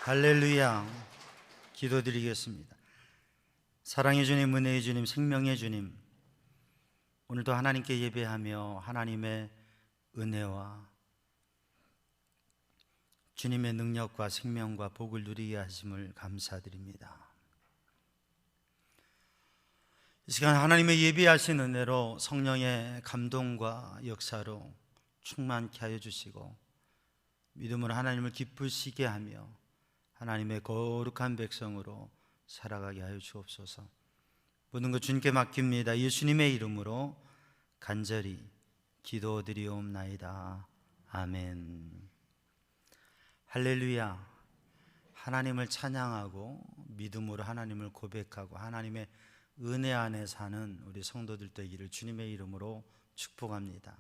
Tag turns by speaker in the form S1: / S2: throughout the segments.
S1: 할렐루야. 기도드리겠습니다. 사랑의 주님, 은혜의 주님, 생명의 주님, 오늘도 하나님께 예배하며 하나님의 은혜와 주님의 능력과 생명과 복을 누리게 하심을 감사드립니다. 이 시간 하나님의 예비하신 은혜로 성령의 감동과 역사로 충만케 하여 주시고 믿음으로 하나님을 기쁘시게 하며 하나님의 거룩한 백성으로 살아가게 하여 주옵소서. 모든 것 주님께 맡깁니다. 예수님의 이름으로 간절히 기도드리옵나이다. 아멘. 할렐루야. 하나님을 찬양하고 믿음으로 하나님을 고백하고 하나님의 은혜 안에 사는 우리 성도들 되기를 주님의 이름으로 축복합니다.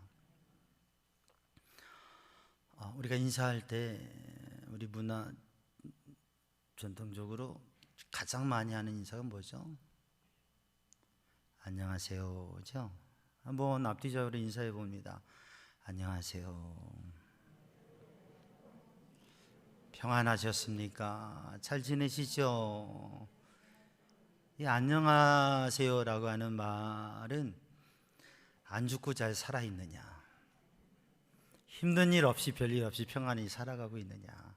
S1: 우리가 인사할 때 우리 문화 전통적으로 가장 많이 하는 인사가 뭐죠? 안녕하세요. 그죠? 한번 앞뒤적으로 인사해 봅니다. 안녕하세요. 평안하셨습니까? 잘 지내시죠? 이 안녕하세요라고 하는 말은 안 죽고 잘 살아있느냐, 힘든 일 없이 별일 없이 평안히 살아가고 있느냐.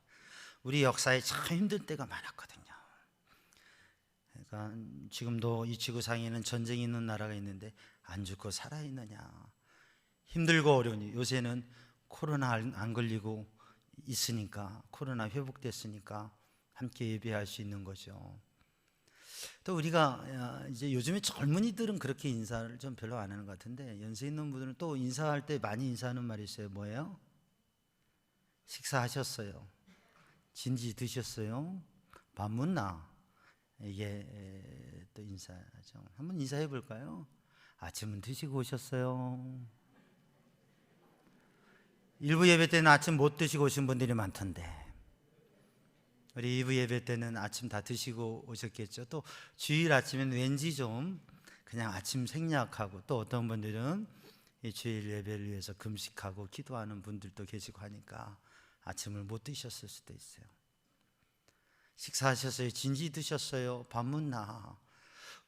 S1: 우리 역사에 참 힘들 때가 많았거든요. 그러니까 지금도 이 지구상에는 전쟁이 있는 나라가 있는데 안 죽고 살아있느냐. 힘들고 어려우니 요새는 코로나 안 걸리고 있으니까, 코로나 회복됐으니까 함께 예배할 수 있는 거죠. 또 우리가 이제 요즘에 젊은이들은 그렇게 인사를 좀 별로 안 하는 것 같은데 연세 있는 분들은 또 인사할 때 많이 인사하는 말이 있어요. 뭐예요? 식사하셨어요? 진지 드셨어요? 밥 묻나? 이게 또 인사죠. 한번 인사해 볼까요? 아침은 드시고 오셨어요? 일부 예배 때는 아침 못 드시고 오신 분들이 많던데 우리 2부 예배 때는 아침 다 드시고 오셨겠죠. 또 주일 아침엔 왠지 좀 그냥 아침 생략하고, 또 어떤 분들은 이 주일 예배를 위해서 금식하고 기도하는 분들도 계시고 하니까 아침을 못 드셨을 수도 있어요. 식사하셨어요? 진지 드셨어요? 밥 묻나?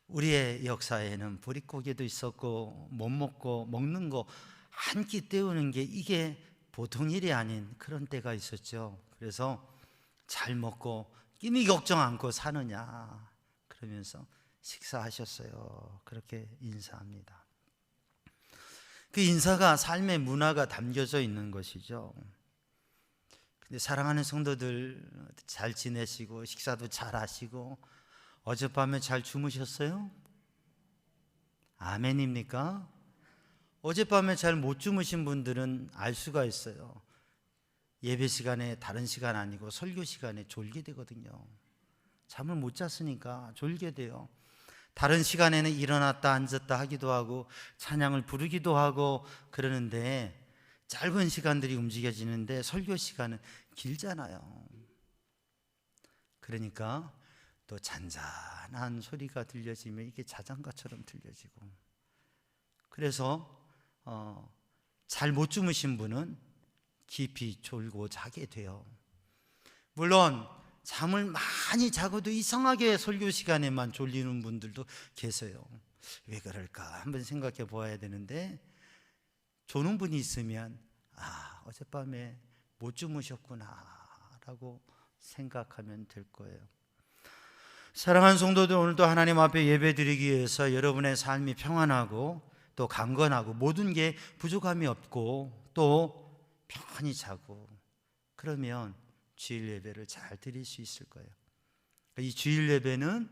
S1: 우리의 역사에는 보릿고개도 있었고 못 먹고 먹는 거 한 끼 때우는 게 이게 보통 일이 아닌 그런 때가 있었죠. 그래서 잘 먹고 끼니 걱정 않고 사느냐 그러면서 식사하셨어요. 그렇게 인사합니다. 그 인사가 삶의 문화가 담겨져 있는 것이죠. 근데 사랑하는 성도들 잘 지내시고 식사도 잘 하시고 어젯밤에 잘 주무셨어요? 아멘입니까? 어젯밤에 잘 못 주무신 분들은 알 수가 있어요. 예배 시간에 다른 시간 아니고 설교 시간에 졸게 되거든요. 잠을 못 잤으니까 졸게 돼요. 다른 시간에는 일어났다 앉았다 하기도 하고 찬양을 부르기도 하고 그러는데 짧은 시간들이 움직여지는데 설교 시간은 길잖아요. 그러니까 또 잔잔한 소리가 들려지면 이게 자장가처럼 들려지고, 그래서 잘 못 주무신 분은 깊이 졸고 자게 돼요. 물론 잠을 많이 자고도 이상하게 설교 시간에만 졸리는 분들도 계세요. 왜 그럴까 한번 생각해 보아야 되는데, 조는 분이 있으면 어젯밤에 못 주무셨구나 라고 생각하면 될 거예요. 사랑하는 성도들, 오늘도 하나님 앞에 예배드리기 위해서 여러분의 삶이 평안하고 또 강건하고 모든 게 부족함이 없고 또 편히 자고 그러면 주일 예배를 잘 드릴 수 있을 거예요. 이 주일 예배는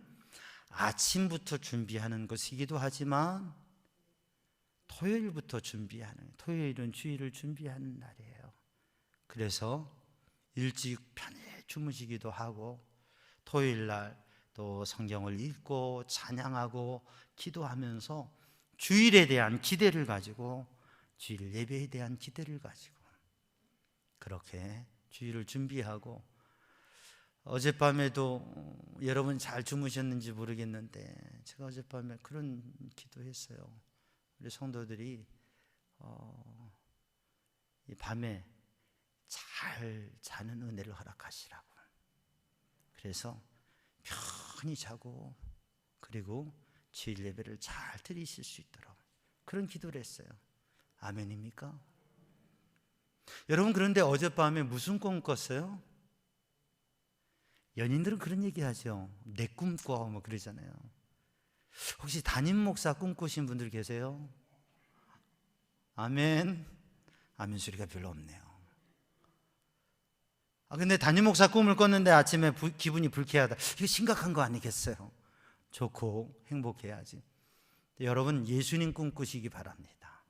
S1: 아침부터 준비하는 것이기도 하지만 토요일부터 준비하는, 토요일은 주일을 준비하는 날이에요. 그래서 일찍 편히 주무시기도 하고 토요일 날 또 성경을 읽고 찬양하고 기도하면서 주일에 대한 기대를 가지고, 주일 예배에 대한 기대를 가지고 그렇게 주일을 준비하고, 어젯밤에도 여러분 잘 주무셨는지 모르겠는데 제가 어젯밤에 그런 기도했어요. 우리 성도들이 이 밤에 잘 자는 은혜를 허락하시라고. 그래서 편히 자고 그리고 주일 예배를 잘 드리실 수 있도록 그런 기도를 했어요. 아멘입니까? 여러분, 그런데 어젯밤에 무슨 꿈 꿨어요? 연인들은 그런 얘기 하죠. 내 꿈 꿔, 뭐 그러잖아요. 혹시 담임 목사 꿈꾸신 분들 계세요? 아멘. 아멘 소리가 별로 없네요. 근데 담임 목사 꿈을 꿨는데 아침에 기분이 불쾌하다. 이거 심각한 거 아니겠어요? 좋고 행복해야지. 여러분, 예수님 꿈꾸시기 바랍니다.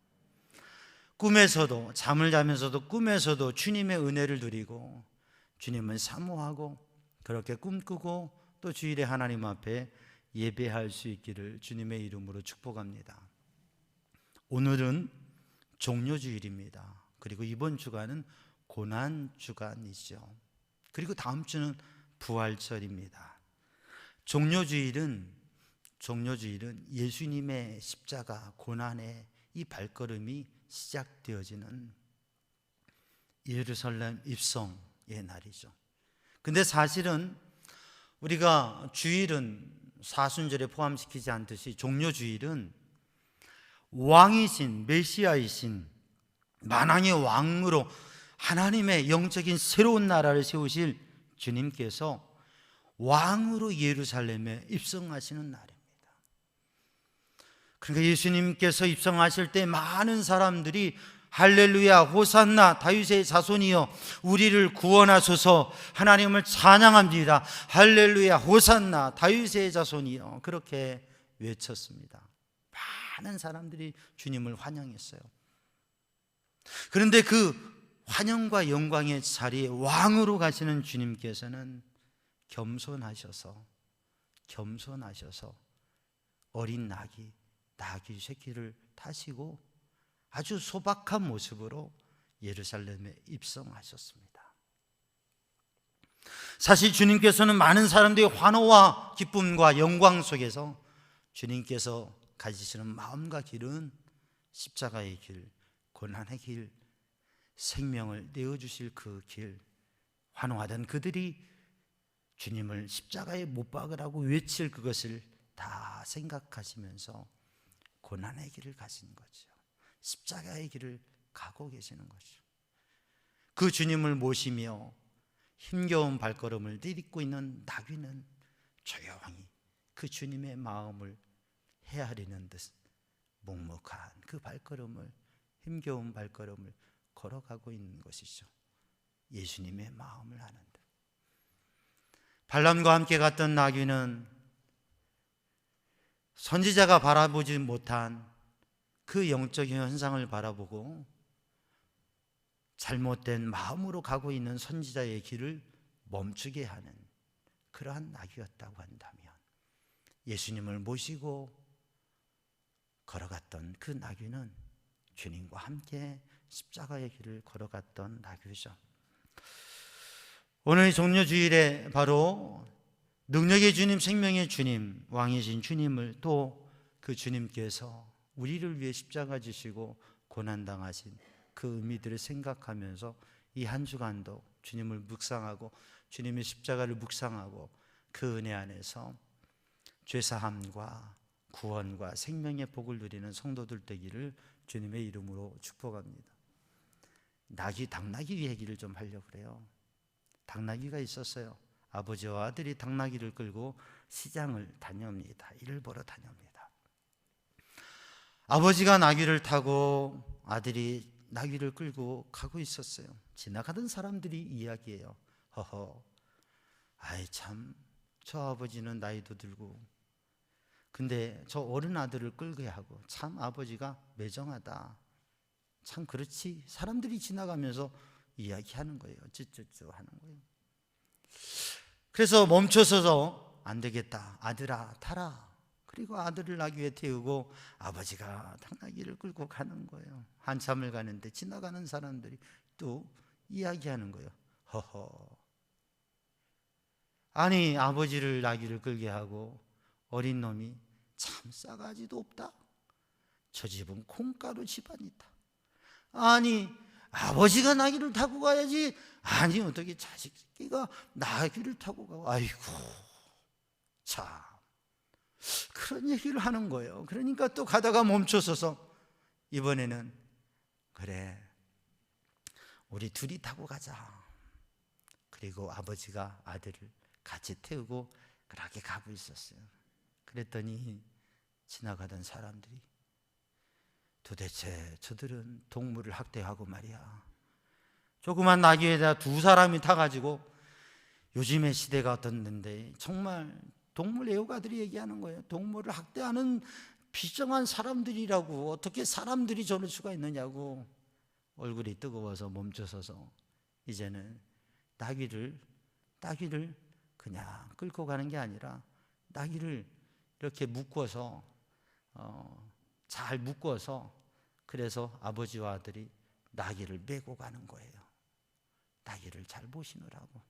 S1: 꿈에서도, 잠을 자면서도 꿈에서도 주님의 은혜를 누리고 주님을 사모하고 그렇게 꿈꾸고 또 주일에 하나님 앞에 예배할 수 있기를 주님의 이름으로 축복합니다. 오늘은 종료주일입니다. 그리고 이번 주간은 고난주간이죠. 그리고 다음 주는 부활절입니다. 종료주일은 예수님의 십자가 고난의 이 발걸음이 시작되어지는 예루살렘 입성의 날이죠. 근데 사실은 우리가 주일은 사순절에 포함시키지 않듯이 종료주일은 왕이신 메시아이신 만왕의 왕으로 하나님의 영적인 새로운 나라를 세우실 주님께서 왕으로 예루살렘에 입성하시는 날입니다. 그러니까 예수님께서 입성하실 때 많은 사람들이 할렐루야 호산나 다윗의 자손이여 우리를 구원하소서 하나님을 찬양합니다. 할렐루야 호산나 다윗의 자손이여 그렇게 외쳤습니다. 많은 사람들이 주님을 환영했어요. 그런데 그 환영과 영광의 자리에 왕으로 가시는 주님께서는 겸손하셔서 어린 나귀 새끼를 타시고 아주 소박한 모습으로 예루살렘에 입성하셨습니다. 사실 주님께서는 많은 생사람들의 환호와 기쁨과 영광 속에서 주님께서 가지시는 마음과 길은 십자가의 길, 고난의 길, 생명을 내어주실 그 길, 환호하던 그들이 주님을 십자가에 못 박으라고 외칠 그것을 다 생각하시면서 고난의 길을 가신 거죠. 십자가의 길을 가고 계시는 거죠. 그 주님을 모시며 힘겨운 발걸음을 디딛고 있는 나귀는 조용히 그 주님의 마음을 헤아리는 듯 묵묵한 그 발걸음을, 힘겨운 발걸음을 걸어가고 있는 것이죠. 예수님의 마음을 아는 듯. 발람과 함께 갔던 나귀는 선지자가 바라보지 못한 그 영적인 현상을 바라보고 잘못된 마음으로 가고 있는 선지자의 길을 멈추게 하는 그러한 나귀였다고 한다면, 예수님을 모시고 걸어갔던 그 나귀는 주님과 함께 십자가의 길을 걸어갔던 나귀죠. 오늘 종료주일에 바로 능력의 주님, 생명의 주님, 왕이신 주님을 또 그 주님께서 우리를 위해 십자가 지시고 고난당하신 그 의미들을 생각하면서 이 한 주간도 주님을 묵상하고 주님의 십자가를 묵상하고 그 은혜 안에서 죄사함과 구원과 생명의 복을 누리는 성도들 되기를 주님의 이름으로 축복합니다. 당나귀 얘기를 좀 하려고 그래요. 당나귀가 있었어요. 아버지와 아들이 당나귀를 끌고 시장을 다녀옵니다. 일을 보러 다녀옵니다. 아버지가 나귀를 타고 아들이 나귀를 끌고 가고 있었어요. 지나가던 사람들이 이야기해요. 아이 참, 저 아버지는 나이도 들고 근데 저 어린 아들을 끌게 하고 참 아버지가 매정하다. 참 그렇지. 사람들이 지나가면서 이야기하는 거예요. 쭈쭈쭈 하는 거예요. 그래서 멈춰서서 안 되겠다. 아들아 타라. 그리고 아들을 나귀에 태우고 아버지가 당나귀를 끌고 가는 거예요. 한참을 가는데 지나가는 사람들이 또 이야기하는 거예요. 아니 아버지를 나귀를 끌게 하고 어린 놈이 참 싸가지도 없다. 저 집은 콩가루 집안이다. 아니 아버지가 나귀를 타고 가야지. 아니 어떻게 자식이가 나귀를 타고 가고. 아이고 참, 그런 얘기를 하는 거예요. 그러니까 또 가다가 멈춰서서 이번에는 그래 우리 둘이 타고 가자. 그리고 아버지가 아들을 같이 태우고 그렇게 가고 있었어요. 그랬더니 지나가던 사람들이 도대체 저들은 동물을 학대하고 말이야, 조그만 나귀에다 두 사람이 타가지고, 요즘의 시대가 어떻는데 정말 동물 애호가들이 얘기하는 거예요. 동물을 학대하는 비정한 사람들이라고, 어떻게 사람들이 저럴 수가 있느냐고. 얼굴이 뜨거워서 멈춰서서 이제는 나귀를 그냥 끌고 가는 게 아니라 나귀를 이렇게 묶어서 잘 묶어서, 그래서 아버지와 아들이 나귀를 메고 가는 거예요. 나귀를 잘 모시느라고.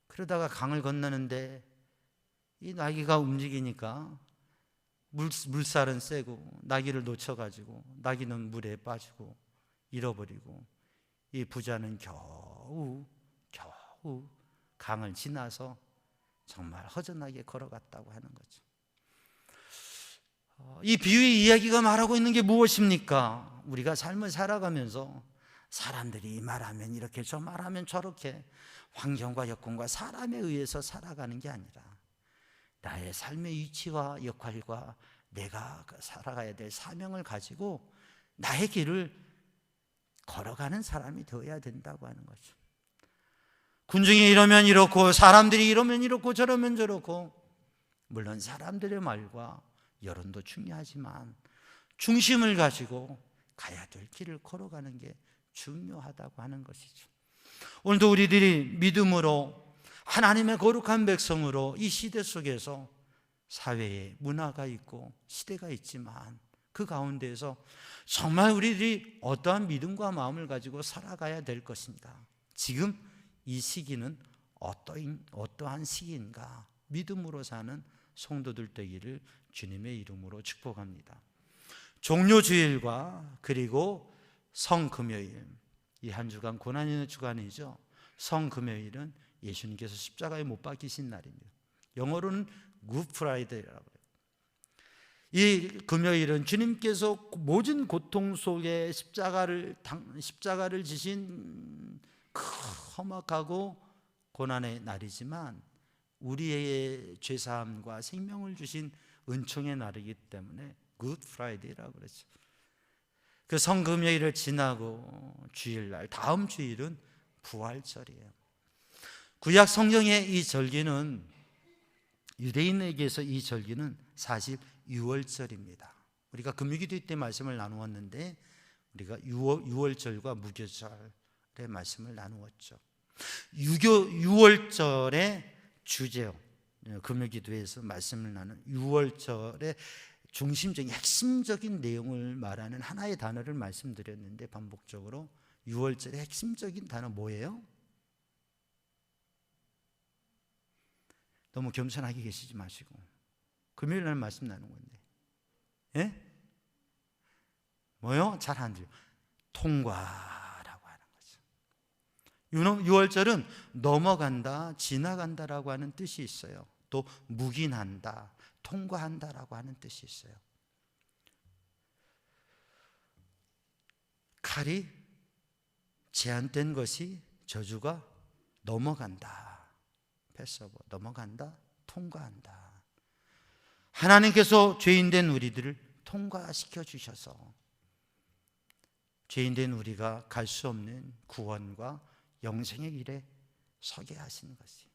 S1: 그러다가 강을 건너는데 이 나귀가 움직이니까 물살은 세고 나귀를 놓쳐가지고 나귀는 물에 빠지고 잃어버리고, 이 부자는 겨우 강을 지나서 정말 허전하게 걸어갔다고 하는 거죠. 이 비유의 이야기가 말하고 있는 게 무엇입니까? 우리가 삶을 살아가면서 사람들이 말하면 이렇게, 저 말하면 저렇게, 환경과 여건과 사람에 의해서 살아가는 게 아니라 나의 삶의 위치와 역할과 내가 살아가야 될 사명을 가지고 나의 길을 걸어가는 사람이 되어야 된다고 하는 거죠. 군중이 이러면 이렇고 사람들이 이러면 이렇고 저러면 저렇고, 물론 사람들의 말과 여론도 중요하지만 중심을 가지고 가야 될 길을 걸어가는 게 중요하다고 하는 것이죠. 오늘도 우리들이 믿음으로 하나님의 거룩한 백성으로 이 시대 속에서 사회에 문화가 있고 시대가 있지만 그 가운데에서 정말 우리들이 어떠한 믿음과 마음을 가지고 살아가야 될 것인가, 지금 이 시기는 어떠한 시기인가, 믿음으로 사는 성도들 되기를 주님의 이름으로 축복합니다. 종료주일과 그리고 성금요일, 이 한 주간 고난의 주간이죠. 성금요일은 예수님께서 십자가에 못 박히신 날입니다. 영어로는 Good Friday라고 해요. 이 금요일은 주님께서 모든 고통 속에 십자가를 지신 험악하고 고난의 날이지만 우리의 죄사함과 생명을 주신 은총의 날이기 때문에 Good Friday라고 그러죠. 그 성금요일을 지나고 주일날, 다음 주일은 부활절이에요. 구약 성경의 이 절기는, 유대인에게서 이 절기는 사실 유월절입니다. 우리가 금요기도 때 말씀을 나누었는데 우리가 유월절과 무교절의 말씀을 나누었죠. 유월절의 주제요, 금요기도에서 말씀을 나눈 유월절의 중심적인 핵심적인 내용을 말하는 하나의 단어를 말씀드렸는데, 반복적으로 유월절의 핵심적인 단어 뭐예요? 너무 겸손하게 계시지 마시고 금요일 날 말씀 나눈 건데, 예? 뭐요? 잘 안 들려. 통과라고 하는 거죠. 유월절은 넘어간다, 지나간다라고 하는 뜻이 있어요. 또 묵인한다, 통과한다라고 하는 뜻이 있어요. 칼이 제한된 것이, 저주가 넘어간다, 패스오버, 넘어간다, 통과한다. 하나님께서 죄인된 우리들을 통과시켜 주셔서 죄인된 우리가 갈 수 없는 구원과 영생의 길에 서게 하신 것이,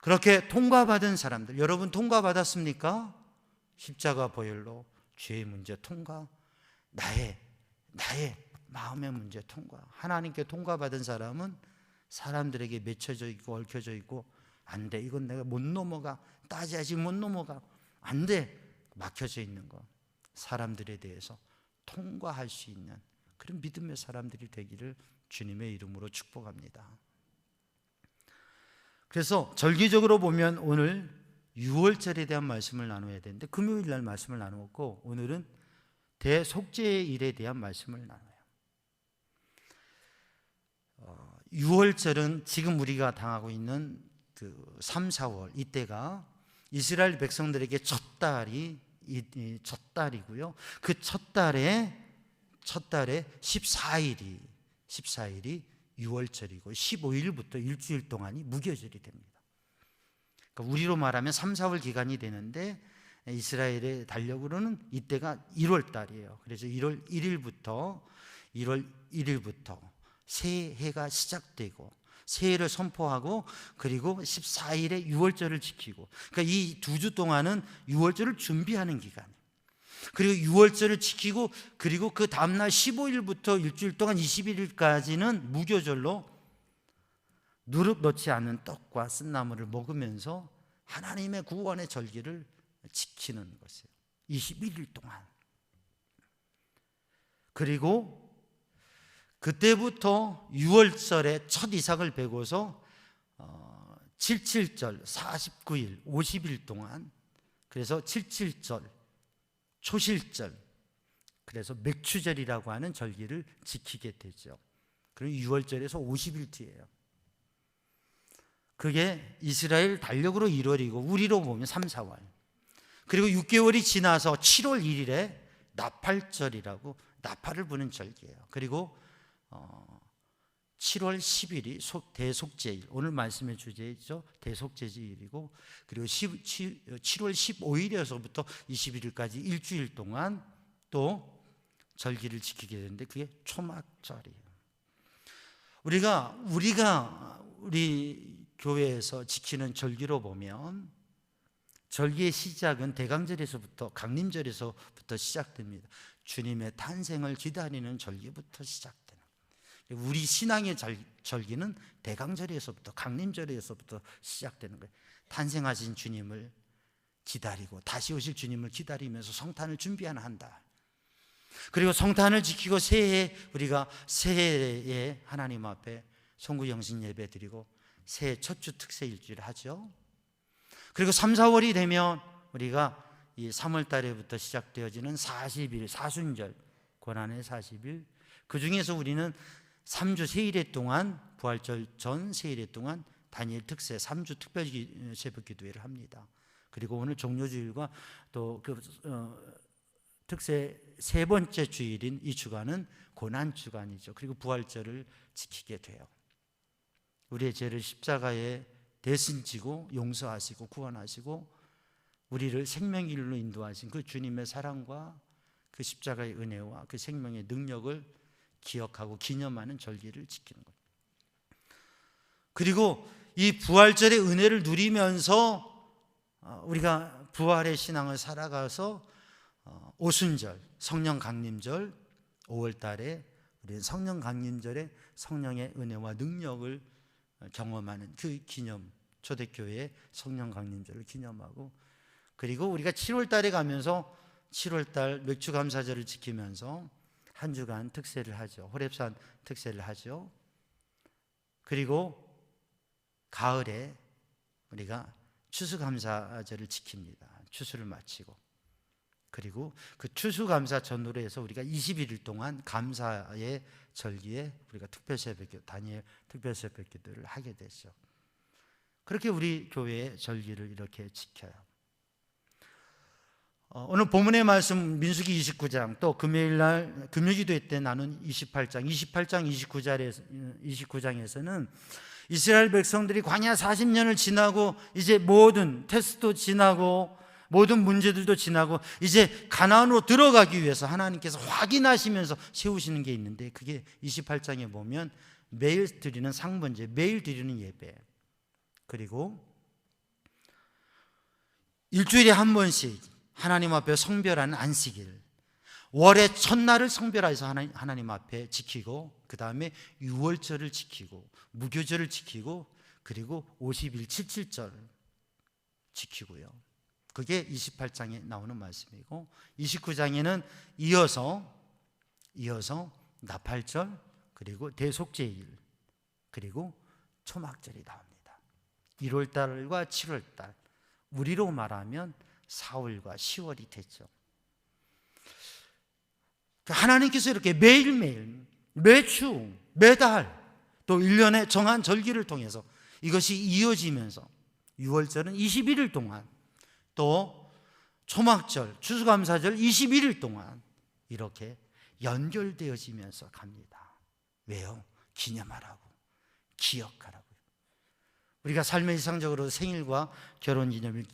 S1: 그렇게 통과받은 사람들, 여러분 통과받았습니까? 십자가 보혈로 죄의 문제 통과, 나의 마음의 문제 통과. 하나님께 통과받은 사람은 사람들에게 맺혀져 있고 얽혀져 있고, 안 돼, 이건 내가 못 넘어가, 따져야지 못 넘어가, 안 돼, 막혀져 있는 거, 사람들에 대해서 통과할 수 있는 그런 믿음의 사람들이 되기를 주님의 이름으로 축복합니다. 그래서 절기적으로 보면 오늘 유월절에 대한 말씀을 나눠야 되는데 금요일 날 말씀을 나누었고, 오늘은 대속죄의 일에 대한 말씀을 나눠요. 유월절은 지금 우리가 당하고 있는 그 3, 4월 이때가 이스라엘 백성들에게 첫 첫 달이고요. 그 첫 달에 14일이 유월절이고 15일부터 일주일 동안이 무교절이 됩니다. 그러니까 우리로 말하면 3, 4월 기간이 되는데 이스라엘의 달력으로는 이때가 1월 달이에요. 그래서 1월 1일부터 새해가 시작되고 새해를 선포하고 그리고 14일에 유월절을 지키고, 그러니까 이 2주 동안은 유월절을 준비하는 기간이에요. 그리고 유월절을 지키고 그리고 그 다음날 15일부터 일주일 동안 21일까지는 무교절로 누룩 넣지 않는 떡과 쓴나물을 먹으면서 하나님의 구원의 절기를 지키는 것이에요. 21일 동안. 그리고 그때부터 유월절에 첫 이삭을 베고서 77절 49일 50일 동안, 그래서 77절 초실절, 그래서 맥추절이라고 하는 절기를 지키게 되죠. 그럼 유월절에서 50일 뒤에요. 그게 이스라엘 달력으로 1월이고 우리로 보면 3, 4월. 그리고 6개월이 지나서 7월 1일에 나팔절이라고 나팔을 부는 절기예요. 그리고 7월 10일이 대속죄일, 오늘 말씀의 주제죠. 대속죄일이고, 그리고 7월 15일에서부터 21일까지 일주일 동안 또 절기를 지키게 되는데 그게 초막절이에요. 우리 교회에서 지키는 절기로 보면 절기의 시작은 대강절에서부터 강림절에서부터 시작됩니다. 주님의 탄생을 기다리는 절기부터 시작돼요. 우리 신앙의 절기는 대강절에서부터 강림절에서부터 시작되는 거예요. 탄생하신 주님을 기다리고 다시 오실 주님을 기다리면서 성탄을 준비하는 한 달. 그리고 성탄을 지키고 우리가 새해에 하나님 앞에 송구영신 예배 드리고 새해 첫 주 특세 일주일 하죠. 그리고 3, 4월이 되면 우리가 이 3월 달에부터 시작되어지는 40일 사순절, 고난의 40일, 그 중에서 우리는 3주 세일회 동안, 부활절 전 세일회 동안 다니엘 특세 3주 특별 새벽 기도회를 합니다. 그리고 오늘 종료주일과 또 그 특세 세 번째 주일인 이 주간은 고난 주간이죠. 그리고 부활절을 지키게 돼요. 우리의 죄를 십자가에 대신 지고 용서하시고 구원하시고 우리를 생명의 길로 인도하신 그 주님의 사랑과 그 십자가의 은혜와 그 생명의 능력을 기억하고 기념하는 절기를 지키는 것. 그리고 이 부활절의 은혜를 누리면서 우리가 부활의 신앙을 살아가서 오순절, 성령 강림절, 5월 달에 우리는 성령 강림절에 성령의 은혜와 능력을 경험하는 그 기념, 초대교회의 성령 강림절을 기념하고, 그리고 우리가 7월 달에 가면서 7월 달 맥주 감사절을 지키면서 한 주간 특세를 하죠. 호렙산 특세를 하죠. 그리고 가을에 우리가 추수감사절을 지킵니다. 추수를 마치고, 그리고 그 추수감사 전후로 해서 우리가 21일 동안 감사의 절기에 우리가 특별새벽기도, 다니엘 특별새벽기도를 하게 되죠. 그렇게 우리 교회의 절기를 이렇게 지켜요. 오늘 본문의 말씀 민수기 29장, 또 금요일날 금요기도회 때 나눈 28장 29장에서는 이스라엘 백성들이 광야 40년을 지나고 이제 모든 테스트도 지나고 모든 문제들도 지나고 이제 가나안으로 들어가기 위해서 하나님께서 확인하시면서 세우시는 게 있는데, 그게 28장에 보면 매일 드리는 상번제, 매일 드리는 예배, 그리고 일주일에 한 번씩 하나님 앞에 성별하는 안식일, 월의 첫날을 성별해서 하나님 앞에 지키고, 그 다음에 유월절을 지키고 무교절을 지키고, 그리고 50일 77절 지키고요. 그게 28장에 나오는 말씀이고, 29장에는 이어서 나팔절, 그리고 대속죄일, 그리고 초막절이 나옵니다. 1월달과 7월달, 우리로 말하면 4월과 10월이 됐죠. 하나님께서 이렇게 매일매일, 매주, 매달 또 1년에 정한 절기를 통해서 이것이 이어지면서 6월절은 21일 동안, 또 초막절, 추수감사절 21일 동안 이렇게 연결되어지면서 갑니다. 왜요? 기념하라고, 기억하라고요. 우리가 삶의 일상적으로 생일과 결혼기념일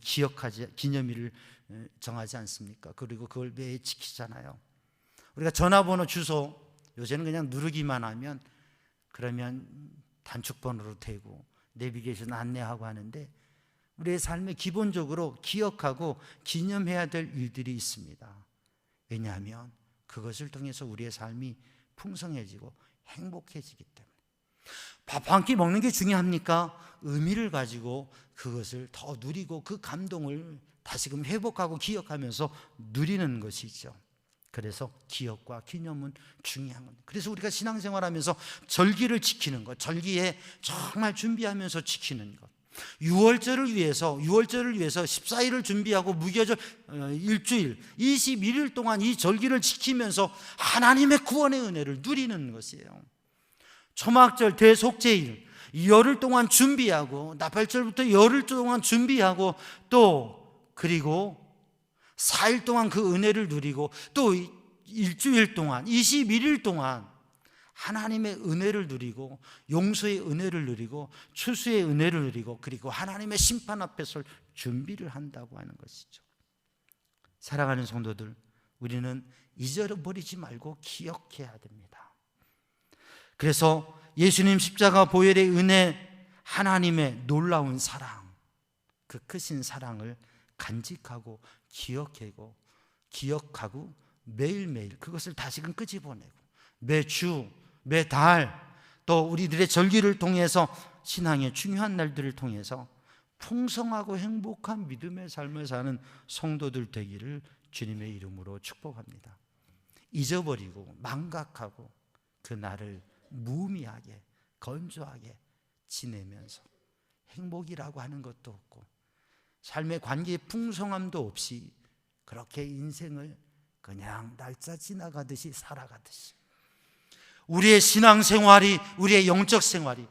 S1: 기념일을 정하지 않습니까? 그리고 그걸 매해 지키잖아요. 우리가 전화번호, 주소 요새는 그냥 누르기만 하면 그러면 단축번호로 되고 내비게이션 안내하고 하는데, 우리의 삶에 기본적으로 기억하고 기념해야 될 일들이 있습니다. 왜냐하면 그것을 통해서 우리의 삶이 풍성해지고 행복해지기 때문에. 밥 한 끼 먹는 게 중요합니까? 의미를 가지고 그것을 더 누리고 그 감동을 다시금 회복하고 기억하면서 누리는 것이죠. 그래서 기억과 기념은 중요한 겁니다. 그래서 우리가 신앙생활하면서 절기를 지키는 것, 절기에 정말 준비하면서 지키는 것, 6월절을 위해서 14일을 준비하고 무교절 일주일 21일 동안 이 절기를 지키면서 하나님의 구원의 은혜를 누리는 것이에요. 초막절, 대속죄일 열흘 동안 준비하고, 나팔절부터 열흘 동안 준비하고, 또 그리고 4일 동안 그 은혜를 누리고, 또 일주일 동안 21일 동안 하나님의 은혜를 누리고, 용서의 은혜를 누리고, 추수의 은혜를 누리고, 그리고 하나님의 심판 앞에 설 준비를 한다고 하는 것이죠. 사랑하는 성도들, 우리는 잊어버리지 말고 기억해야 됩니다. 그래서 예수님 십자가 보혈의 은혜, 하나님의 놀라운 사랑, 그 크신 사랑을 간직하고 기억하고 매일매일 그것을 다시금 끄집어내고, 매주 매달 또 우리들의 절기를 통해서, 신앙의 중요한 날들을 통해서 풍성하고 행복한 믿음의 삶을 사는 성도들 되기를 주님의 이름으로 축복합니다. 잊어버리고 망각하고 그 날을 무의미하게 건조하게 지내면서 행복이라고 하는 것도 없고 삶의 관계의 풍성함도 없이 그렇게 인생을 그냥 날짜 지나가듯이 살아가듯이, 우리의 신앙생활이, 우리의 영적 생활이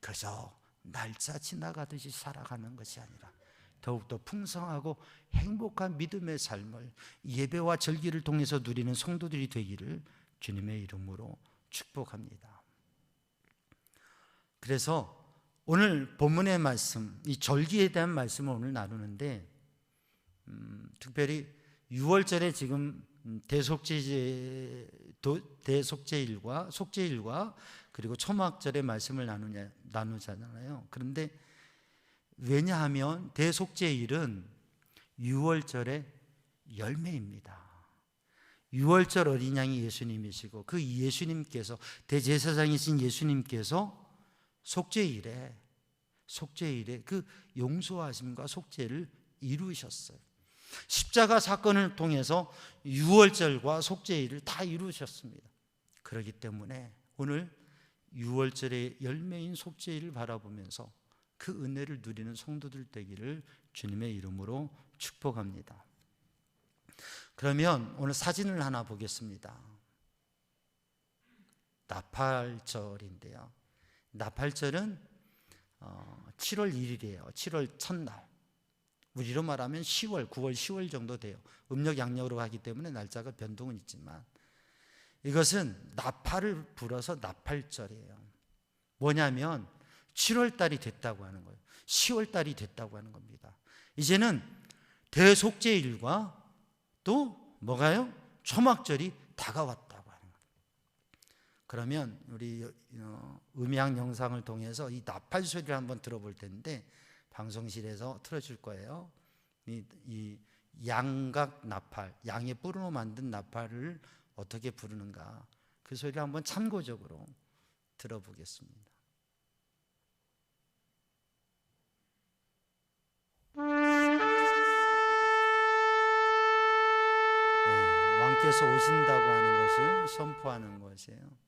S1: 그저 날짜 지나가듯이 살아가는 것이 아니라 더욱더 풍성하고 행복한 믿음의 삶을 예배와 절기를 통해서 누리는 성도들이 되기를 주님의 이름으로 축복합니다. 그래서 오늘 본문의 말씀, 이 절기에 대한 말씀을 오늘 나누는데, 특별히 6월절에 지금 대속죄일과 속죄일과 그리고 초막절의 말씀을 나누잖아요. 그런데 왜냐하면 대속죄일은 6월절의 열매입니다. 6월절 어린 양이 예수님이시고, 그 예수님께서, 대제사장이신 예수님께서 속죄일에 그 용서하심과 속죄를 이루셨어요. 십자가 사건을 통해서 6월절과 속죄일을 다 이루셨습니다. 그렇기 때문에 오늘 6월절의 열매인 속죄일을 바라보면서 그 은혜를 누리는 성도들 되기를 주님의 이름으로 축복합니다. 그러면 오늘 사진을 하나 보겠습니다. 나팔절인데요. 나팔절은 7월 1일이에요. 7월 첫날. 우리로 말하면 9월, 10월 정도 돼요. 음력 양력으로 하기 때문에 날짜가 변동은 있지만, 이것은 나팔을 불어서 나팔절이에요. 뭐냐면 7월 달이 됐다고 하는 거예요. 10월 달이 됐다고 하는 겁니다. 이제는 대속죄일과 또 뭐가요? 초막절이 다가왔다고 하는 거예요. 그러면 우리 음향 영상을 통해서 이 나팔 소리를 한번 들어볼 텐데, 방송실에서 틀어줄 거예요. 이 양각 나팔, 양의 뿔로 만든 나팔을 어떻게 부르는가, 그 소리를 한번 참고적으로 들어보겠습니다. 왕께서 오신다고 하는 것을 선포하는 것이에요.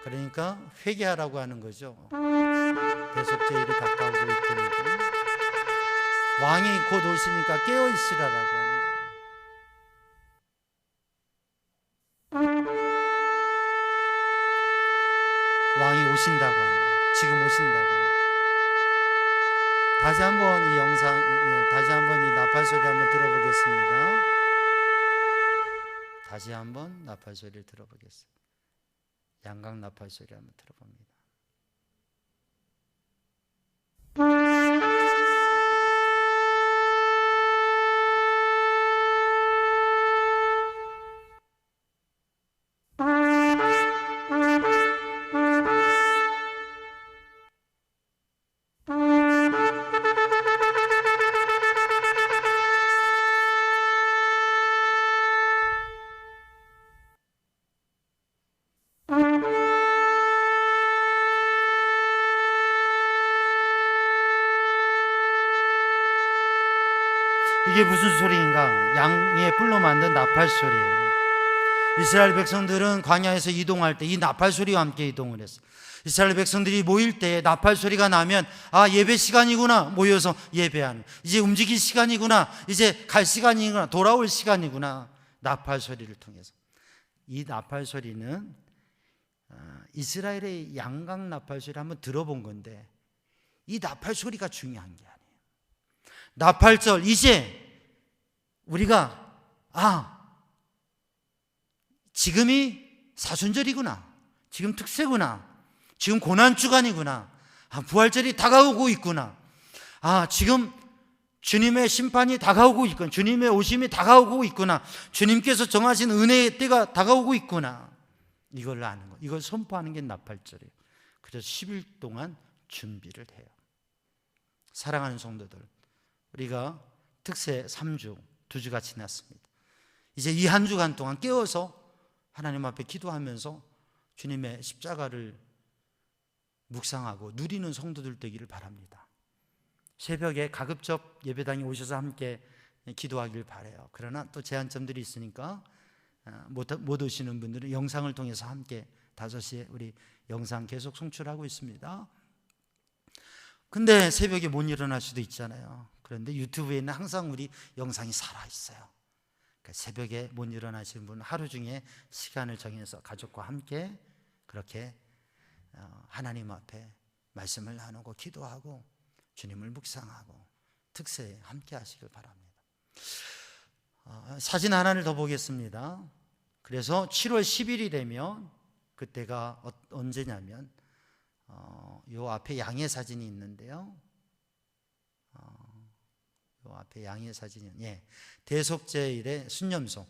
S1: 그러니까 회개하라고 하는 거죠. 대속죄일이 가까우고 있으니까, 왕이 곧 오시니까 깨어있으라고 하는 거예요. 왕이 오신다고 합니다. 지금 오신다고 합니다. 다시 한번 이 영상, 다시 한번 이 나팔 소리 한번 들어보겠습니다. 다시 한번 나팔 소리를 들어보겠습니다. 양각 나팔 소리 한번 들어봅니다. 이게 무슨 소리인가? 양의 뿔로 만든 나팔 소리예요. 이스라엘 백성들은 광야에서 이동할 때 이 나팔 소리와 함께 이동을 했어요. 이스라엘 백성들이 모일 때 나팔 소리가 나면 예배 시간이구나, 모여서 예배하는, 이제 움직일 시간이구나, 이제 갈 시간이구나, 돌아올 시간이구나. 나팔 소리를 통해서. 이 나팔 소리는 이스라엘의 양각 나팔 소리를 한번 들어본 건데, 이 나팔 소리가 중요한 게 아니에요. 나팔절, 이제 우리가 지금이 사순절이구나, 지금 특세구나, 지금 고난주간이구나, 부활절이 다가오고 있구나, 지금 주님의 심판이 다가오고 있구나, 주님의 오심이 다가오고 있구나, 주님께서 정하신 은혜의 때가 다가오고 있구나, 이걸 아는 거, 이걸 선포하는 게 나팔절이에요. 그래서 10일 동안 준비를 해요. 사랑하는 성도들, 우리가 특세 3주, 2주가 지났습니다. 이제 이 한 주간 동안 깨어서 하나님 앞에 기도하면서 주님의 십자가를 묵상하고 누리는 성도들 되기를 바랍니다. 새벽에 가급적 예배당에 오셔서 함께 기도하길 바라요. 그러나 또 제한점들이 있으니까 못 오시는 분들은 영상을 통해서 함께 5시에 우리 영상 계속 송출하고 있습니다. 근데 새벽에 못 일어날 수도 있잖아요. 그런데 유튜브에는 항상 우리 영상이 살아있어요. 그러니까 새벽에 못 일어나시는 분은 하루 중에 시간을 정해서 가족과 함께 그렇게 하나님 앞에 말씀을 나누고 기도하고 주님을 묵상하고 특세에 함께 하시길 바랍니다. 사진 하나를 더 보겠습니다. 그래서 7월 10일이 되면, 그때가 언제냐면 요 앞에 양의 사진이 있는데요. 요 앞에 양의 사진이, 대속죄일의 순념소,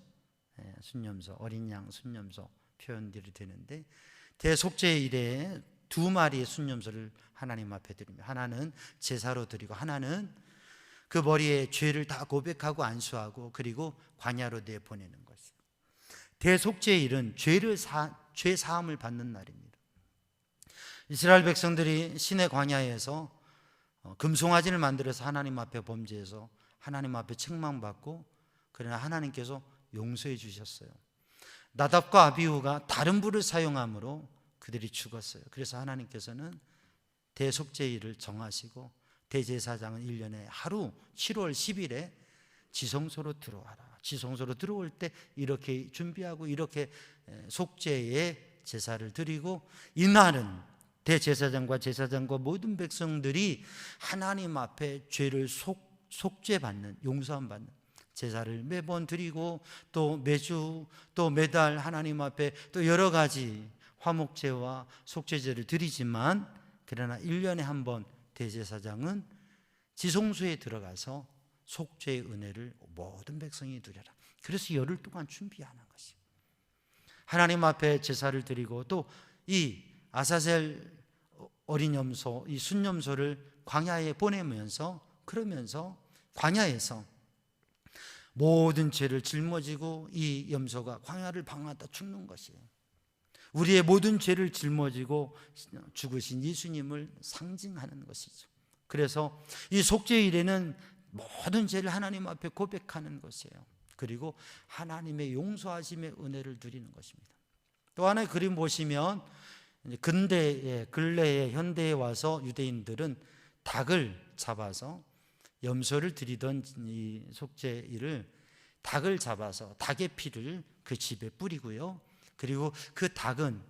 S1: 순념소, 어린 양 순념소 표현들이 되는데, 대속죄일에 2마리의 순념소를 하나님 앞에 드립니다. 하나는 제사로 드리고, 하나는 그 머리에 죄를 다 고백하고 안수하고 그리고 광야로 내보내는 것이에요. 대속죄일은 죄 사함을 받는 날입니다. 이스라엘 백성들이 시내 광야에서 금송아지를 만들어서 하나님 앞에 범죄해서 하나님 앞에 책망받고, 그러나 하나님께서 용서해 주셨어요. 나답과 아비후가 다른 불을 사용함으로 그들이 죽었어요. 그래서 하나님께서는 대속죄일을 정하시고 대제사장은 1년에 하루 7월 10일에 지성소로 들어와라. 지성소로 들어올 때 이렇게 준비하고 이렇게 속죄의 제사를 드리고, 이날은 대제사장과 제사장과 모든 백성들이 하나님 앞에 죄를 속죄받는, 용서함 받는 제사를 매번 드리고, 또 매주 또 매달 하나님 앞에 또 여러 가지 화목제와 속죄제를 드리지만, 그러나 1년에 한 번 대제사장은 지성소에 들어가서 속죄의 은혜를 모든 백성이 누려라. 그래서 열흘 동안 준비하는 것이에요. 하나님 앞에 제사를 드리고, 또 이 아사셀 어린 염소, 이 순염소를 광야에 보내면서, 그러면서 광야에서 모든 죄를 짊어지고 이 염소가 광야를 방황하다 죽는 것이에요. 우리의 모든 죄를 짊어지고 죽으신 예수님을 상징하는 것이죠. 그래서 이 속죄일에는 모든 죄를 하나님 앞에 고백하는 것이에요. 그리고 하나님의 용서하심의 은혜를 누리는 것입니다. 또 하나의 그림 보시면, 근래에 현대에 와서 유대인들은 닭을 잡아서, 염소를 드리던 이 속죄일을 닭을 잡아서 닭의 피를 그 집에 뿌리고요, 그리고 그 닭은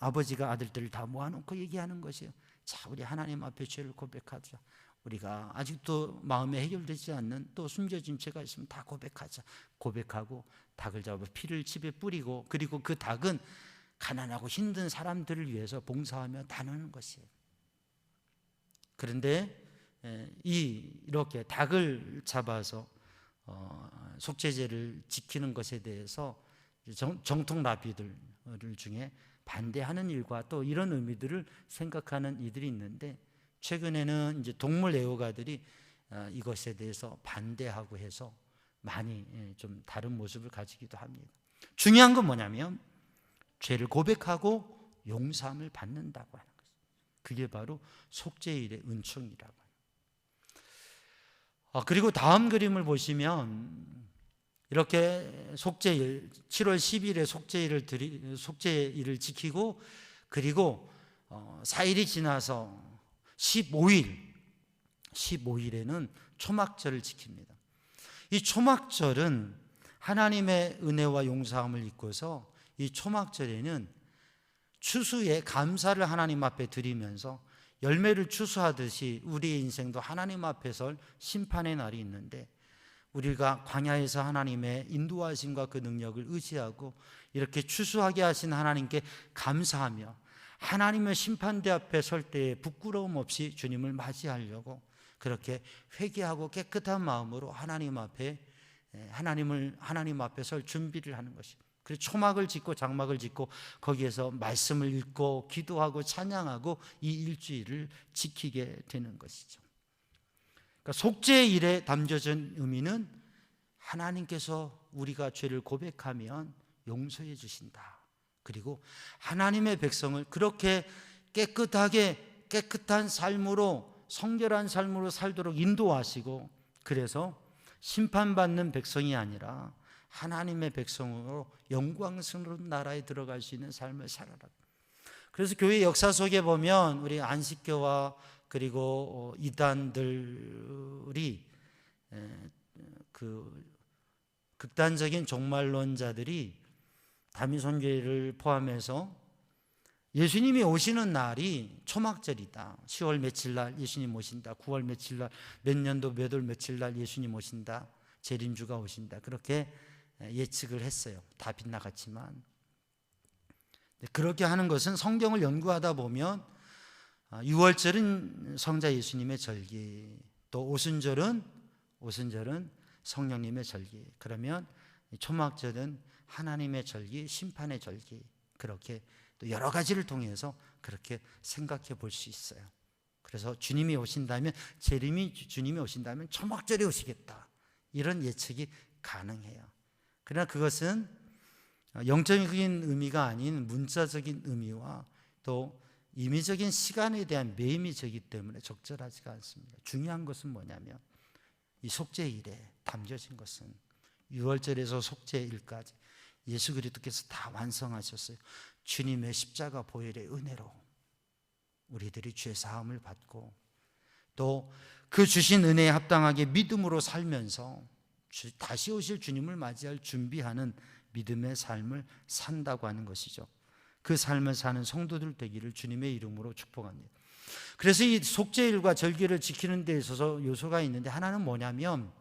S1: 아버지가 아들들을 다 모아놓고 얘기하는 것이에요. 자, 우리 하나님 앞에 죄를 고백하자. 우리가 아직도 마음에 해결되지 않는 또 숨겨진 죄가 있으면 다 고백하자. 고백하고 닭을 잡아 피를 집에 뿌리고, 그리고 그 닭은 가난하고 힘든 사람들을 위해서 봉사하며 나누는 것이에요. 그런데 이렇게 닭을 잡아서 속죄제를 지키는 것에 대해서 정통 라비들 중에 반대하는 일과 또 이런 의미들을 생각하는 이들이 있는데, 최근에는 이제 동물 애호가들이 이것에 대해서 반대하고 해서 많이 좀 다른 모습을 가지기도 합니다. 중요한 건 뭐냐면 죄를 고백하고 용서함을 받는다고 하는 것입니다. 그게 바로 속죄일의 은총이라고 합니다. 그리고 다음 그림을 보시면 이렇게 속죄일 7월 10일에 속죄일을 지키고, 그리고 4일이 지나서 15일에는 초막절을 지킵니다. 이 초막절은 하나님의 은혜와 용서함을 입고서 이 초막절에는 추수의 감사를 하나님 앞에 드리면서 열매를 추수하듯이 우리의 인생도 하나님 앞에 설 심판의 날이 있는데, 우리가 광야에서 하나님의 인도하심과 그 능력을 의지하고 이렇게 추수하게 하신 하나님께 감사하며 하나님의 심판대 앞에 설 때에 부끄러움 없이 주님을 맞이하려고 그렇게 회개하고 깨끗한 마음으로 하나님 앞에 설 준비를 하는 것입니다. 그래서 초막을 짓고 장막을 짓고 거기에서 말씀을 읽고 기도하고 찬양하고 이 일주일을 지키게 되는 것이죠. 그러니까 속죄일에 담겨진 의미는 하나님께서 우리가 죄를 고백하면 용서해 주신다. 그리고 하나님의 백성을 그렇게 깨끗한 삶으로, 성결한 삶으로 살도록 인도하시고, 그래서 심판받는 백성이 아니라 하나님의 백성으로 영광스러운 나라에 들어갈 수 있는 삶을 살아라. 그래서 교회 역사 속에 보면 우리 안식교와 그리고 이단들이 그 극단적인 종말론자들이 다미선교회를 포함해서 예수님이 오시는 날이 초막절이다. 10월 며칠 날 예수님 오신다. 9월 며칠 날, 몇 년도 몇 월 며칠 날 예수님 오신다. 재림주가 오신다. 그렇게 예측을 했어요. 다 빗나갔지만. 그렇게 하는 것은 성경을 연구하다 보면 6월절은 성자 예수님의 절기, 또 오순절은 성령님의 절기, 그러면 초막절은 하나님의 절기, 심판의 절기, 그렇게 또 여러 가지를 통해서 그렇게 생각해 볼 수 있어요. 그래서 주님이 오신다면, 주님이 오신다면 초막절에 오시겠다, 이런 예측이 가능해요. 그러나 그것은 영적인 의미가 아닌 문자적인 의미와 또 임의적인 시간에 대한 매임이적이기 때문에 적절하지가 않습니다. 중요한 것은 뭐냐면 이 속죄일에 담겨진 것은 6월절에서 속죄일까지 예수 그리스도께서 다 완성하셨어요. 주님의 십자가 보혈의 은혜로 우리들이 죄 사함을 받고, 또 그 주신 은혜에 합당하게 믿음으로 살면서 다시 오실 주님을 맞이할 준비하는 믿음의 삶을 산다고 하는 것이죠. 그 삶을 사는 성도들 되기를 주님의 이름으로 축복합니다. 그래서 이 속죄일과 절기를 지키는 데 있어서 요소가 있는데, 하나는 뭐냐면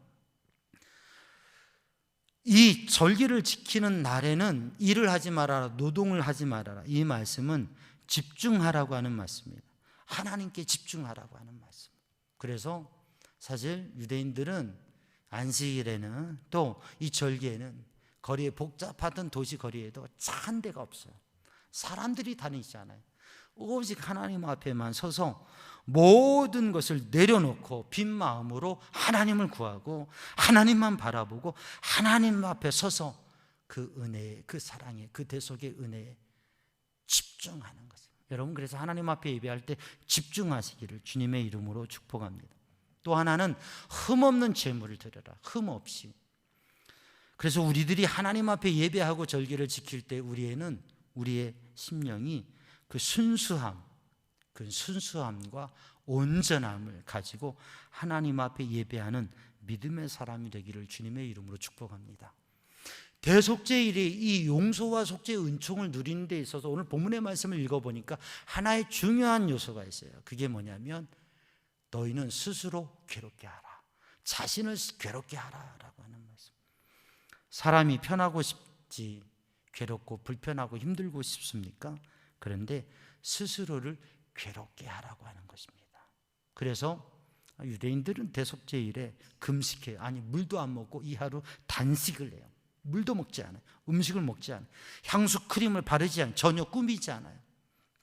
S1: 이 절기를 지키는 날에는 일을 하지 말아라, 노동을 하지 말아라. 이 말씀은 집중하라고 하는 말씀입니다. 하나님께 집중하라고 하는 말씀. 그래서 사실 유대인들은 안식일에는, 또 이 절기에는 거리에, 복잡하던 도시 거리에도 차 한 대가 없어요. 사람들이 다니지 않아요. 오직 하나님 앞에만 서서 모든 것을 내려놓고 빈 마음으로 하나님을 구하고 하나님만 바라보고 하나님 앞에 서서 그 은혜에, 그 사랑에, 그 대속의 은혜에 집중하는 것입니다. 여러분, 그래서 하나님 앞에 예배할 때 집중하시기를 주님의 이름으로 축복합니다. 또 하나는 흠없는 제물을 드려라. 흠 없이. 그래서 우리들이 하나님 앞에 예배하고 절기를 지킬 때 우리의 심령이 그 순수함과 온전함을 가지고 하나님 앞에 예배하는 믿음의 사람이 되기를 주님의 이름으로 축복합니다. 대속죄일이 이 용서와 속죄의 은총을 누리는 데 있어서 오늘 본문의 말씀을 읽어보니까 하나의 중요한 요소가 있어요. 그게 뭐냐면 너희는 스스로 괴롭게 하라. 자신을 괴롭게 하라라고 하는 말씀. 사람이 편하고 싶지 괴롭고 불편하고 힘들고 싶습니까? 그런데 스스로를 괴롭게 하라고 하는 것입니다. 그래서 유대인들은 대속죄일에 금식해요. 아니 물도 안 먹고 이 하루 단식을 해요. 물도 먹지 않아요. 음식을 먹지 않아요. 향수 크림을 바르지 않아요. 전혀 꾸미지 않아요.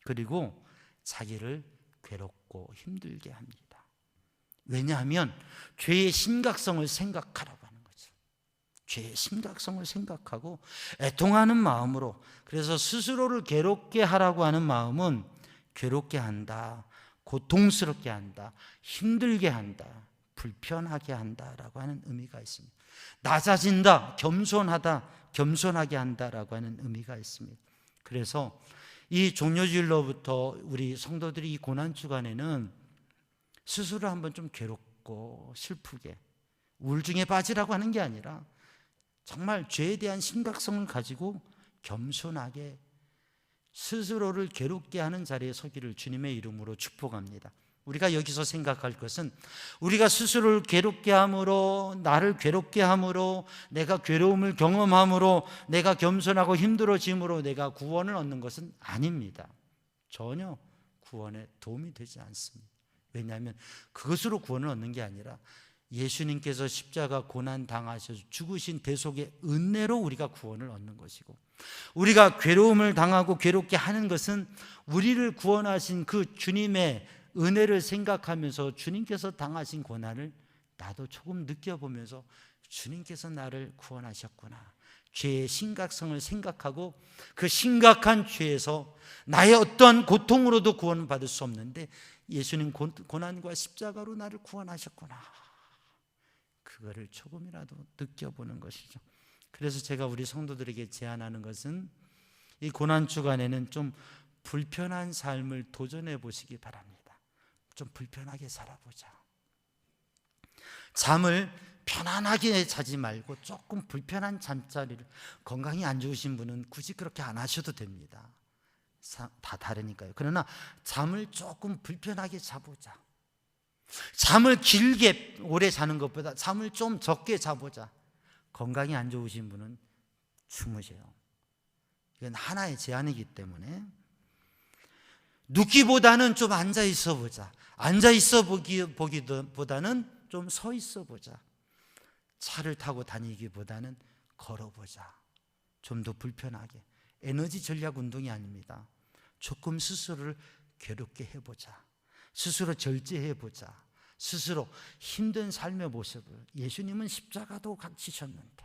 S1: 그리고 자기를 괴롭고 힘들게 합니다. 왜냐하면 죄의 심각성을 생각하라고 하는 거죠. 죄의 심각성을 생각하고 애통하는 마음으로, 그래서 스스로를 괴롭게 하라고 하는 마음은 괴롭게 한다, 고통스럽게 한다, 힘들게 한다, 불편하게 한다라고 하는 의미가 있습니다. 낮아진다, 겸손하다, 겸손하게 한다라고 하는 의미가 있습니다. 그래서 이 종료주일로부터 우리 성도들이 이 고난주간에는 스스로 한번 좀 괴롭고 슬프게 우울증에 빠지라고 하는 게 아니라 정말 죄에 대한 심각성을 가지고 겸손하게 스스로를 괴롭게 하는 자리에 서기를 주님의 이름으로 축복합니다. 우리가 여기서 생각할 것은 우리가 스스로를 괴롭게 함으로, 나를 괴롭게 함으로, 내가 괴로움을 경험함으로, 내가 겸손하고 힘들어짐으로 내가 구원을 얻는 것은 아닙니다. 전혀 구원에 도움이 되지 않습니다. 왜냐하면 그것으로 구원을 얻는 게 아니라 예수님께서 십자가 고난 당하셔서 죽으신 대속의 은혜로 우리가 구원을 얻는 것이고, 우리가 괴로움을 당하고 괴롭게 하는 것은 우리를 구원하신 그 주님의 은혜를 생각하면서 주님께서 당하신 고난을 나도 조금 느껴보면서 주님께서 나를 구원하셨구나, 죄의 심각성을 생각하고 그 심각한 죄에서 나의 어떠한 고통으로도 구원을 받을 수 없는데 예수님 고난과 십자가로 나를 구원하셨구나, 그거를 조금이라도 느껴보는 것이죠. 그래서 제가 우리 성도들에게 제안하는 것은 이 고난주간에는 좀 불편한 삶을 도전해 보시기 바랍니다. 좀 불편하게 살아보자. 잠을 편안하게 자지 말고 조금 불편한 잠자리를, 건강이 안 좋으신 분은 굳이 그렇게 안 하셔도 됩니다. 다 다르니까요. 그러나 잠을 조금 불편하게 자보자. 잠을 길게 오래 자는 것보다 잠을 좀 적게 자보자. 건강이 안 좋으신 분은 주무세요. 이건 하나의 제안이기 때문에 눕기보다는 좀 앉아 있어 보자. 앉아 있어 보기보다는 좀 서 있어 보자. 차를 타고 다니기보다는 걸어보자. 좀 더 불편하게. 에너지 전략 운동이 아닙니다. 조금 스스로를 괴롭게 해보자. 스스로 절제해보자. 스스로 힘든 삶의 모습을, 예수님은 십자가도 지셨는데,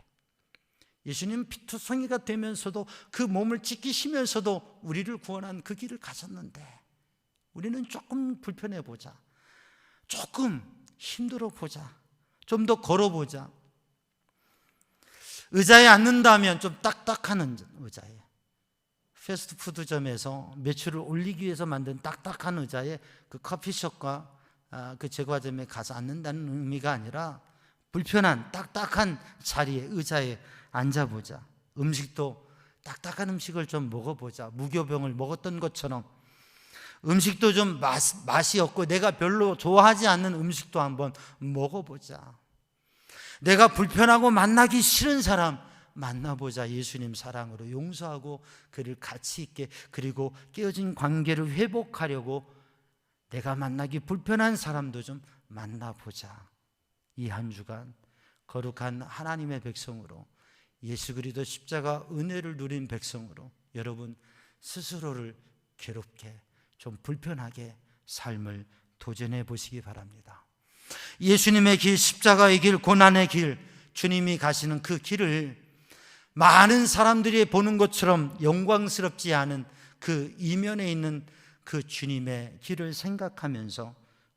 S1: 예수님은 피투성이가 되면서도 그 몸을 찢기시면서도 우리를 구원한 그 길을 가셨는데 우리는 조금 불편해보자. 조금 힘들어보자. 좀 더 걸어보자. 의자에 앉는다면 좀 딱딱한 의자에, 패스트푸드점에서 매출을 올리기 위해서 만든 딱딱한 의자에, 그 커피숍과 그 제과점에 가서 앉는다는 의미가 아니라 불편한 딱딱한 자리에, 의자에 앉아보자. 음식도 딱딱한 음식을 좀 먹어보자. 무교병을 먹었던 것처럼 음식도 좀 맛이 없고 내가 별로 좋아하지 않는 음식도 한번 먹어보자. 내가 불편하고 만나기 싫은 사람 만나보자. 예수님 사랑으로 용서하고 그를 가치 있게, 그리고 깨어진 관계를 회복하려고 내가 만나기 불편한 사람도 좀 만나보자. 이 한 주간 거룩한 하나님의 백성으로, 예수 그리스도 십자가 은혜를 누린 백성으로 여러분 스스로를 괴롭게, 좀 불편하게 삶을 도전해 보시기 바랍니다. 예수님의 길, 십자가의 길, 고난의 길, 주님이 가시는 그 길을 많은 사람들이 보는 것처럼 영광스럽지 않은 그 이면에 있는 그 주님의 길을 생각하면서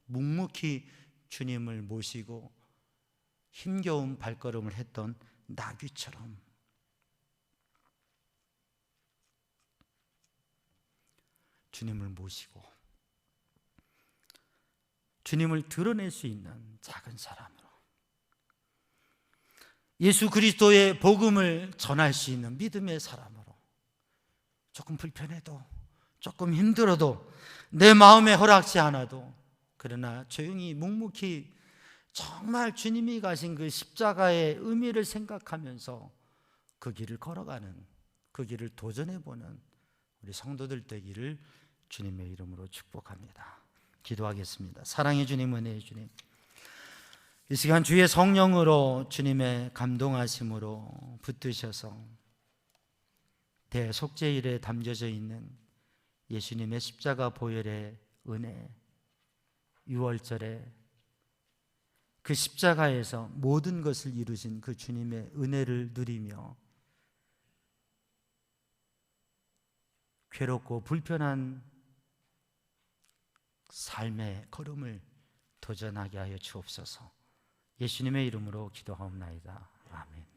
S1: 묵묵히 주님을 모시고 힘겨운 발걸음을 했던 나귀처럼 주님을 모시고 주님을 드러낼 수 있는 작은 사람으로, 예수 그리스도의 복음을 전할 수 있는 믿음의 사람으로, 조금 불편해도, 조금 힘들어도, 내 마음에 허락지 않아도, 그러나 조용히 묵묵히 정말 주님이 가신 그 십자가의 의미를 생각하면서 그 길을 걸어가는, 그 길을 도전해보는 우리 성도들 되기를 주님의 이름으로 축복합니다. 기도하겠습니다. 사랑의 주님, 은혜의 주님, 이 시간 주의 성령으로 주님의 감동하심으로 붙드셔서 대속죄일에 담겨져 있는 예수님의 십자가 보혈의 은혜, 6월절에 그 십자가에서 모든 것을 이루신 그 주님의 은혜를 누리며 괴롭고 불편한 삶의 걸음을 도전하게 하여 주옵소서. 예수님의 이름으로 기도하옵나이다. 아멘.